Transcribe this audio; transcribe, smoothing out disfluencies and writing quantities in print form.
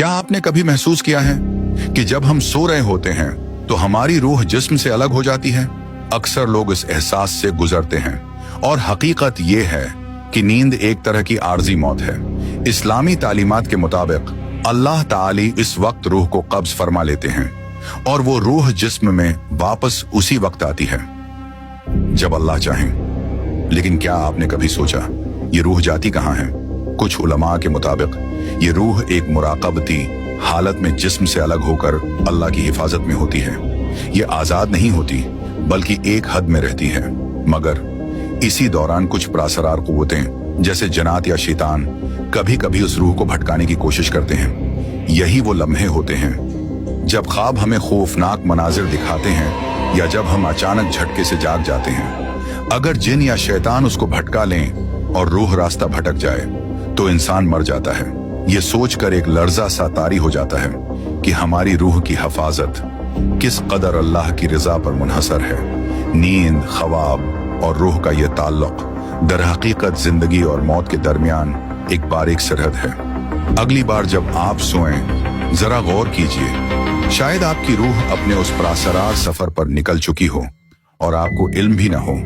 क्या आपने कभी महसूस किया है कि जब हम सो रहे होते हैं तो हमारी रूह जिस्म से अलग हो जाती है? अक्सर लोग इस एहसास से गुजरते हैं और हकीकत ये है कि नींद एक तरह की आर्जी मौत है। इस्लामी तालीमात के मुताबिक अल्लाह ताली इस वक्त रूह को कब्ज फरमा लेते हैं और वो रूह जिस्म में वापस उसी वक्त आती है जब अल्लाह चाहें। लेकिन क्या आपने कभी सोचा ये रूह जाती कहाँ है? कुछ उलमा के मुताबिक ये रूह एक मुराकबती हालत में जिस्म से अलग होकर अल्लाह की हिफाजत में होती है। ये आजाद नहीं होती बल्कि एक हद में रहती है, मगर इसी दौरान कुछ प्रासरार कुव्वतें जैसे जन्नात या शैतान कभी कभी उस रूह को भटकाने की कोशिश करते हैं। यही वो लम्हे होते हैं जब ख्वाब हमें खौफनाक मनाजिर दिखाते हैं या जब हम अचानक झटके से जाग जाते हैं। अगर जिन या शैतान उसको भटका लें और रूह रास्ता भटक जाए तो इंसान मर जाता है। ये सोचकर एक लर्जा सा तारी हो जाता है कि हमारी रूह की हिफाजत किस कदर अल्लाह की रजा पर मुनहसर है। नींद, ख्वाब और रूह का ये ताल्लुक दर हकीकत जिंदगी और मौत के दरमियान एक बारीक सरहद है। अगली बार जब आप सोएं जरा गौर कीजिए, शायद आपकी रूह अपने उस प्रासरार सफर पर निकल चुकी हो और आपको इल्म भी न हो।